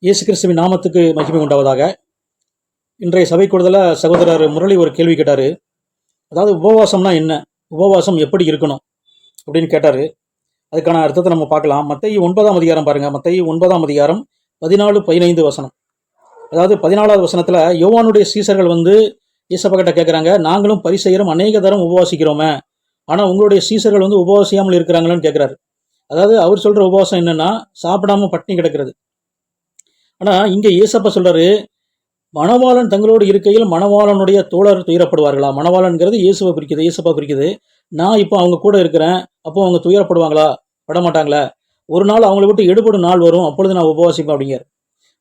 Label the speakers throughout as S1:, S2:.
S1: இயேசு கிறிஸ்துவின் நாமத்துக்கு மகிமை உண்டாவதாக. இன்றைய சபை கூடுதல சகோதரர் முரளி ஒரு கேள்வி கேட்டார். அதாவது உபவாசம்னா என்ன, உபவாசம் எப்படி இருக்கணும் அப்படின்னு கேட்டார். அதுக்கான அர்த்தத்தை நம்ம பார்க்கலாம். மத்தேயு 9ஆம் அதிகாரம் பாருங்க. மத்தேயு 9ஆம் அதிகாரம் 14-15 வசனம். அதாவது 14வது வசனத்தில் யோவானுடைய சீசர்கள் இயேசப்பா கிட்ட கேட்குறாங்க, நாங்களும் பரிசேயரும் அநேக தரம் உபவாசிக்கிறோமே, ஆனால் உங்களுடைய சீசர்கள் உபவாசியாமல் இருக்கிறாங்களான்னு கேட்குறாரு. அதாவது அவர் சொல்கிற உபவாசம் என்னன்னா, சாப்பிடாம பட்டினி கிடக்கிறது. ஆனால் இங்கே இயேசப்பா சொல்கிறாரு, மணவாளன் தங்களோடு இருக்கையில் மணவாளனுடைய தோழர் துயரப்படுவார்களா. மணவாளன்கிறது இயேசுவை குறிக்குது, இயேசப்பா குறிக்குது. நான் இப்போ அவங்க கூட இருக்கிறேன், அப்போ அவங்க துயரப்படுவாங்களா, படமாட்டாங்களா. ஒரு நாள் அவங்கள விட்டு எடுபடும் நாள் வரும், அப்பொழுது நான் உபவாசிப்பேன் அப்படிங்கிறார்.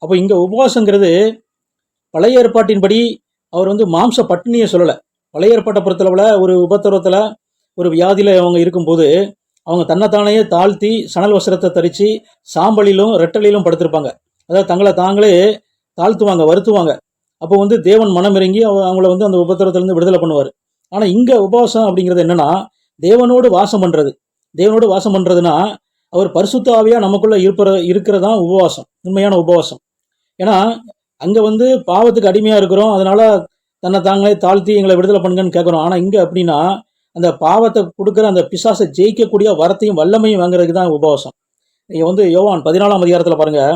S1: அப்போ இங்கே உபவாசங்கிறது பழைய ஏற்பாட்டின்படி அவர் மாம்ச பட்டினியை சொல்லலை. பழைய ஏற்பாட்டை பொறுத்தளவில் ஒரு உபத்திரவத்தில் ஒரு வியாதியில் அவங்க இருக்கும்போது அவங்க தன்னைத்தானையே தாழ்த்தி சணல் வஸ்திரத்தை தரித்து சாம்பலிலும் ரெட்டலிலும் படுத்திருப்பாங்க. அதாவது தங்களை தாங்களே தாழ்த்துவாங்க, வருத்துவாங்க. அப்போ தேவன் மனம் இறங்கி அவங்கள அந்த உபத்திரத்திலேருந்து விடுதலை பண்ணுவார். ஆனால் இங்கே உபவாசம் அப்படிங்கிறது என்னென்னா, தேவனோடு வாசம் பண்ணுறது. தேவனோடு வாசம் பண்ணுறதுனா அவர் பரிசுத்த ஆவியாக நமக்குள்ளே இருக்கிறதான் உபவாசம், உண்மையான உபவாசம். ஏன்னா அங்கே பாவத்துக்கு அடிமையாக இருக்கிறோம், அதனால் தன்னை தாங்களே தாழ்த்தி எங்களை விடுதலை பண்ணுங்கன்னு கேட்குறோம். ஆனால் இங்கே அப்படின்னா அந்த பாவத்தை கொடுக்குற அந்த பிசாசை ஜெயிக்கக்கூடிய வரத்தையும் வல்லமையும் வாங்குறதுக்கு தான் உபவாசம். நீங்கள் யோவான் 14ஆம் அதிகாரத்தில் பாருங்கள்.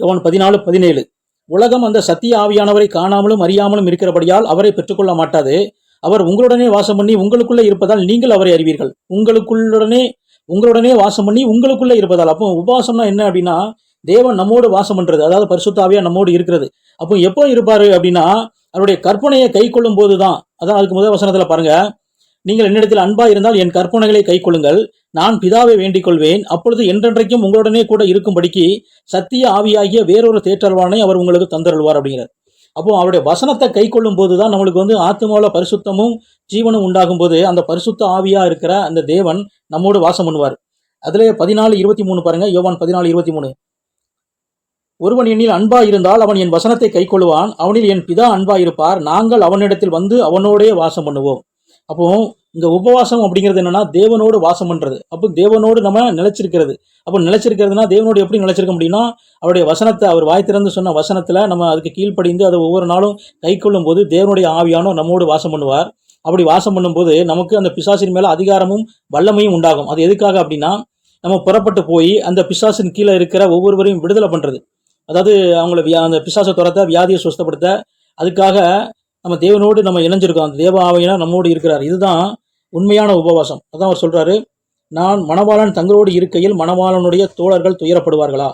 S1: யோவான் 14:17, உலகம் அந்த சத்திய ஆவியானவரை காணாமலும் அறியாமலும் இருக்கிறபடியால் அவரை பெற்றுக்கொள்ள மாட்டாது. அவர் உங்களுடனே வாசம் பண்ணி உங்களுக்குள்ளே இருப்பதால் நீங்கள் அவரை அறிவீர்கள். உங்களுடனே வாசம் பண்ணி உங்களுக்குள்ளே இருப்பதால். அப்போ உபவாசம்னா என்ன அப்படின்னா, தேவன் நம்மோடு வாசம் பண்றது, அதாவது பரிசுத்த ஆவியா நம்மோடு இருக்கிறது. அப்போ எப்போ இருப்பாரு அப்படின்னா, அவருடைய கற்பனையை கை கொள்ளும் போது தான். அதான் அதுக்கு முதல் வசனத்தில் பாருங்க, நீங்கள் என்னிடத்தில் அன்பா இருந்தால் என் கற்பனைகளை கை கொள்ளுங்கள், நான் பிதாவை வேண்டிக் கொள்வேன், அப்பொழுது என்றென்றைக்கும் உங்களுடனே கூட இருக்கும்படிக்கு சத்திய ஆவியாகிய வேறொரு தேற்றல்வானை அவர் உங்களுக்கு தந்தருள்வார் அப்படிங்கிறார். அப்போ அவருடைய வசனத்தை கை கொள்ளும் போது தான் நம்மளுக்கு ஆத்மாவில் பரிசுத்தமும் ஜீவனும் உண்டாகும் போது அந்த பரிசுத்த ஆவியா இருக்கிற அந்த தேவன் நம்மோடு வாசம் பண்ணுவார். அதிலே 14:23 பாருங்க. யோவான் 14:23, ஒருவன் என்னில் அன்பா இருந்தால் அவன் என் வசனத்தை கை கொள்வான், அவனில் என் பிதா அன்பா இருப்பார், நாங்கள் அவனிடத்தில் அவனோடே வாசம் பண்ணுவோம். அப்போ இந்த உபவாசம் அப்படிங்கிறது என்னன்னா, தேவனோடு வாசம் பண்றது. அப்போ தேவனோடு நம்ம நிலைச்சிருக்கிறது. அப்போ நிலைச்சிருக்கிறதுனா தேவனோடு எப்படி நிலைச்சிருக்க முடியும்னா, அவருடைய வசனத்தை, அவர் வாய் திறந்து சொன்ன வசனத்துல நம்ம அதுக்கு கீழ்ப்படிந்து அதை ஒவ்வொரு நாளும் கை கொள்ளும் போது தேவனுடைய ஆவியானோ நம்மோடு வாசம் பண்ணுவார். அப்படி வாசம் பண்ணும்போது நமக்கு அந்த பிசாசின் மேல அதிகாரமும் வல்லமையும் உண்டாகும். அது எதுக்காக அப்படின்னா, நம்ம புறப்பட்டு போய் அந்த பிசாசின் கீழே இருக்கிற ஒவ்வொருவரையும் விடுதலை பண்றது. அதாவது அவங்கள அந்த பிசாசை துரத்த, வியாதியை சுஸ்தப்படுத்த, அதுக்காக நம்ம தேவனோடு நம்ம இணைஞ்சிருக்கோம். அந்த தேவ ஆவியினா நம்மோடு இருக்கிறார். இதுதான் உண்மையான உபவாசம். அதான் அவர் சொல்றாரு, நான் மணவாளன் தங்களோடு இருக்கையில் மணவாளனுடைய தோழர்கள் துயரப்படுவார்களா.